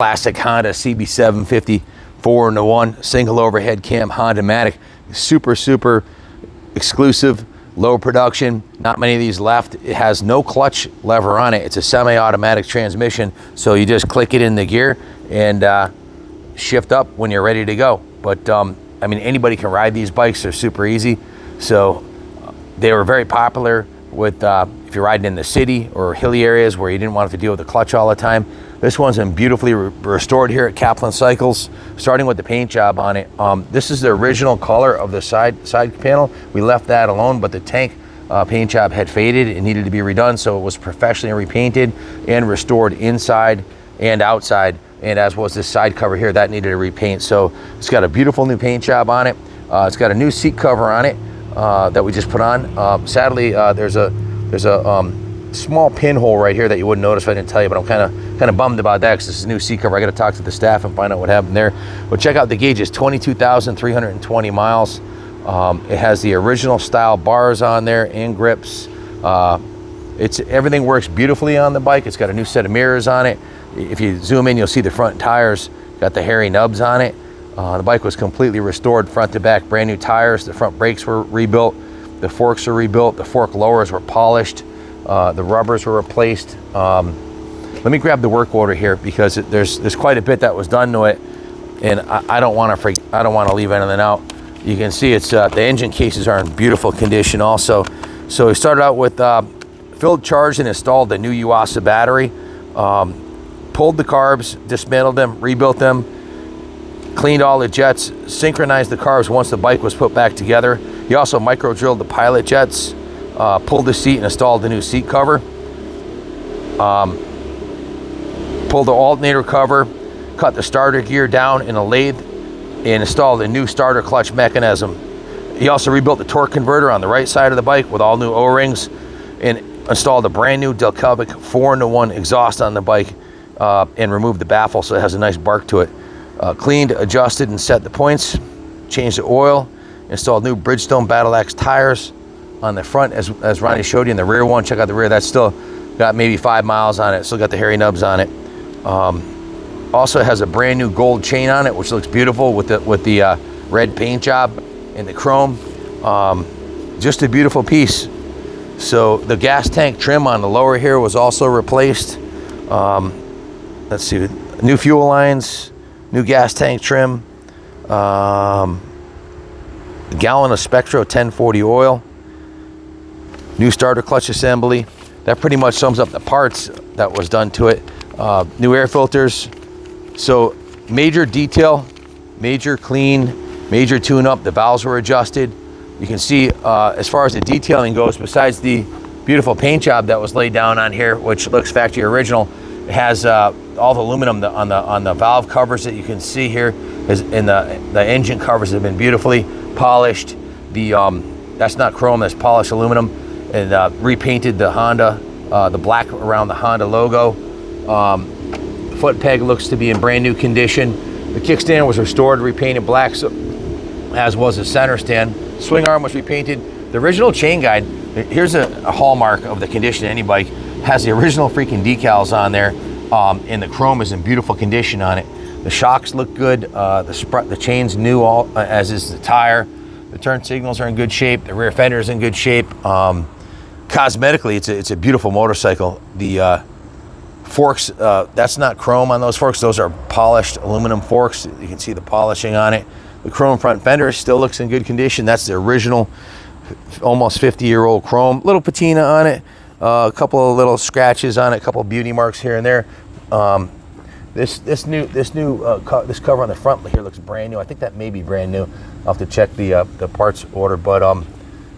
Classic Honda CB750 4-in-1 single overhead cam Hondamatic. Super exclusive, low production, not many of these left. It has no clutch lever on it. It's a semi-automatic transmission, so you just click it in the gear and shift up when you're ready to go. But I mean, anybody can ride these bikes. They're super easy. So they were very popular with if you're riding in the city or hilly areas where you didn't want to deal with the clutch all the time. This one's been beautifully restored here at Kaplan Cycles, starting with the paint job on it. This is the original color of the side panel. We left that alone, but the tank paint job had faded. It needed to be redone, so it was professionally repainted and restored inside and outside. And as was this side cover here, that needed a repaint. So it's got a beautiful new paint job on it. It's got a new seat cover on it that we just put on. Sadly, there's a small pinhole right here that you wouldn't notice if I didn't tell you, but I'm kind of bummed about that because this is a new seat cover. I got to talk to the staff and find out what happened there. But check out the gauges, 22,320 miles. It has the original style bars on there and grips. Everything works beautifully on the bike. It's got a new set of mirrors on it. If you zoom in, you'll see the front tires got the hairy nubs on it. The bike was completely restored front to back, brand new tires. The front brakes were rebuilt. The forks were rebuilt. The fork lowers were polished. The rubbers were replaced. Let me grab the work order here because there's quite a bit that was done to it, and I don't want to leave anything out. You can see it's the engine cases are in beautiful condition also. So we started out with filled, charged, and installed the new Yuasa battery. Pulled the carbs, dismantled them, rebuilt them, cleaned all the jets, synchronized the carbs once the bike was put back together. He also micro drilled the pilot jets, pulled the seat and installed the new seat cover. Pulled the alternator cover, cut the starter gear down in a lathe, and installed a new starter clutch mechanism. He also rebuilt the torque converter on the right side of the bike with all new O-rings and installed a brand new Delcovic 4-in-1 exhaust on the bike and removed the baffle so it has a nice bark to it. Cleaned, adjusted, and set the points, changed the oil, installed new Bridgestone Battle Axe tires on the front as Ronnie showed you. In the rear one, check out the rear, that's still got maybe 5 miles on it, still got the hairy nubs on it. Also has a brand new gold chain on it, which looks beautiful with the red paint job and the chrome. Just a beautiful piece. So the gas tank trim on the lower here was also replaced. Let's see, new fuel lines, new gas tank trim, a gallon of Spectro 1040 oil, new starter clutch assembly. That pretty much sums up the parts that was done to it. New air filters. So major detail, major clean, major tune up. The valves were adjusted. You can see as far as the detailing goes, besides the beautiful paint job that was laid down on here, which looks factory original, it has all the aluminum on the valve covers that you can see here, and the engine covers have been beautifully polished. That's not chrome, that's polished aluminum, and repainted the Honda, the black around the Honda logo. Foot peg looks to be in brand new condition. The kickstand was restored, repainted black, as was the center stand. Swing arm was repainted. The original chain guide, here's a hallmark of the condition of any bike, has the original freaking decals on there, and the chrome is in beautiful condition on it. The shocks look good. The chain's new, as is the tire. The turn signals are in good shape. The rear fender is in good shape. Cosmetically, it's a beautiful motorcycle. The forks, that's not chrome on those forks. Those are polished aluminum forks. You can see the polishing on it. The chrome front fender still looks in good condition. That's the original, almost 50-year-old chrome. Little patina on it. A couple of little scratches on it. A couple of beauty marks here and there. This cover on the front here looks brand new. I think that may be brand new. I'll have to check the parts order, but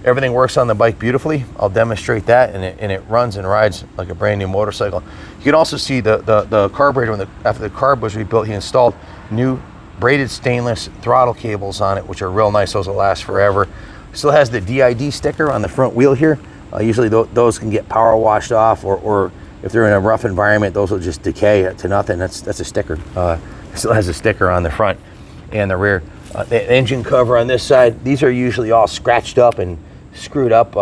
everything works on the bike beautifully. I'll demonstrate that, and it runs and rides like a brand new motorcycle. You can also see the carburetor. After the carb was rebuilt, he installed new braided stainless throttle cables on it, which are real nice. Those will last forever. Still has the DID sticker on the front wheel here. Usually those can get power washed off, or if they're in a rough environment, those will just decay to nothing. That's a sticker. It still has a sticker on the front and the rear. The engine cover on this side, these are usually all scratched up and screwed up.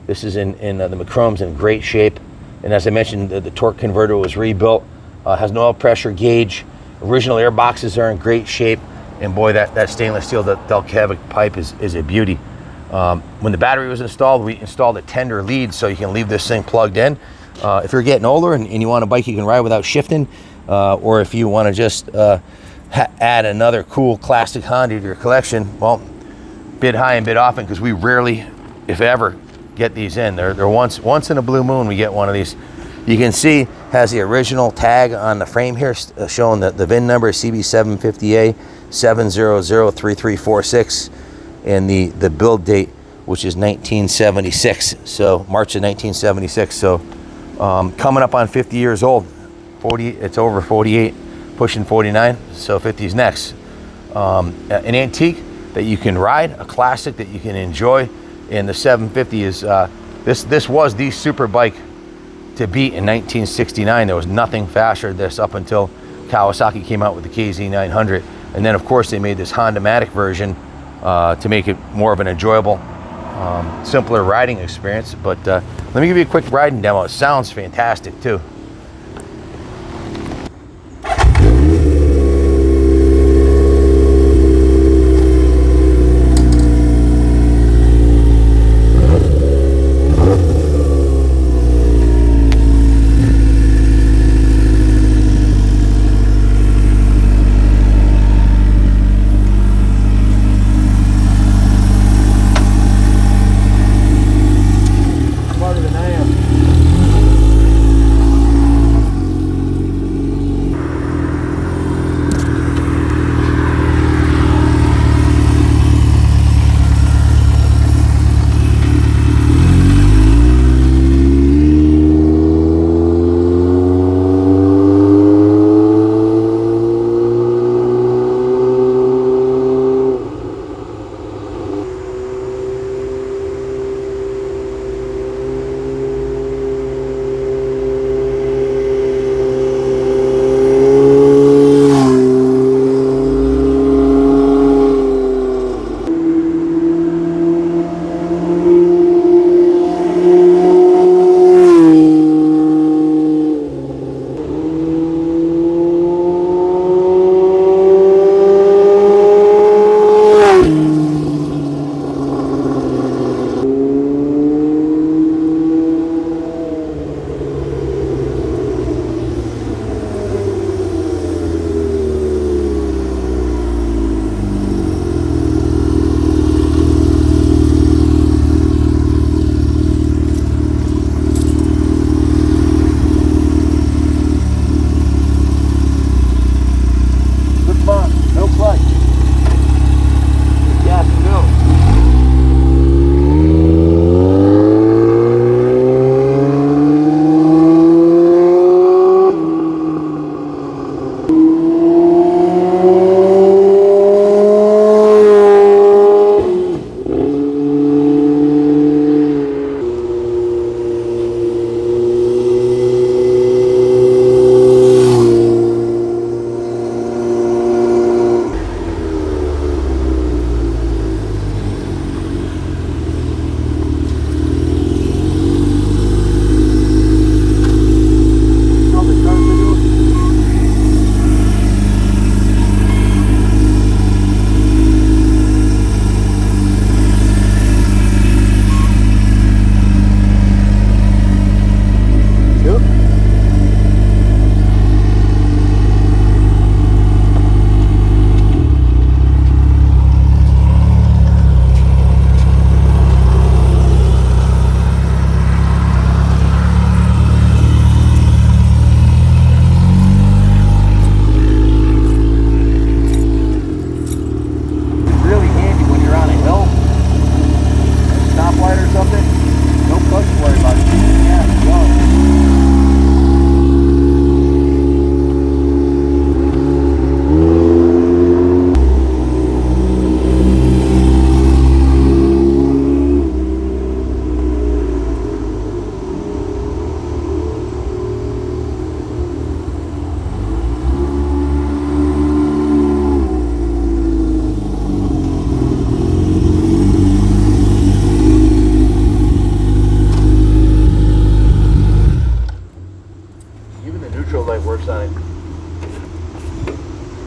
This is the chrome's in great shape. And as I mentioned, the torque converter was rebuilt. Has no oil pressure gauge. Original air boxes are in great shape, and boy, that stainless steel Delcavic pipe is a beauty. When the battery was installed, we installed a tender lead so you can leave this thing plugged in. If you're getting older and you want a bike you can ride without shifting, or if you want to just add another cool classic Honda to your collection, well, bid high and bid often, because we rarely, if ever, get these in. They're once in a blue moon we get one of these. You can see has the original tag on the frame here, showing that the VIN number is CB750A 7003346, and the build date, which is 1976. So March of 1976. So coming up on 50 years old. 40. It's over 48, pushing 49. So 50 is next. An antique that you can ride, a classic that you can enjoy. And the 750 is this was the super bike to beat in 1969. There was nothing faster than this up until Kawasaki came out with the KZ900, and then of course they made this Hondamatic version to make it more of an enjoyable, simpler riding experience. But let me give you a quick riding demo. It sounds fantastic too.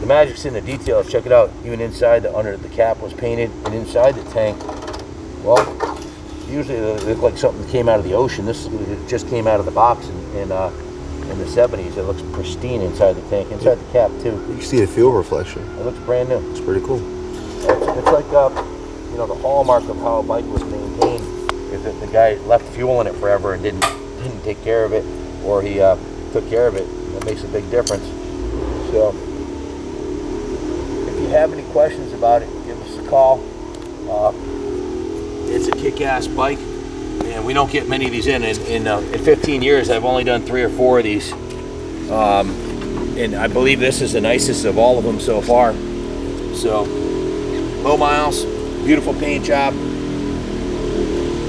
the magic's in the details. Check it out. Even inside, under the cap was painted, and inside the tank, well, usually they look like something that came out of the ocean. This just came out of the box in the 70s. It looks pristine inside the tank, inside the cap too. You can see the fuel reflection. It looks brand new. It's pretty cool. It's like you know, the hallmark of how a bike was maintained is that the guy left fuel in it forever and didn't take care of it, or he took care of it. That makes a big difference. So if you have any questions about it, give us a call. It's a kick-ass bike, and we don't get many of these in 15 years. I've only done 3 or 4 of these, and I believe this is the nicest of all of them so far. So low miles, beautiful paint job,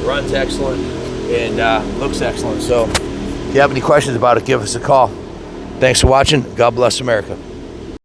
runs excellent, and looks excellent. So if you have any questions about it, give us a call. Thanks for watching. God bless America.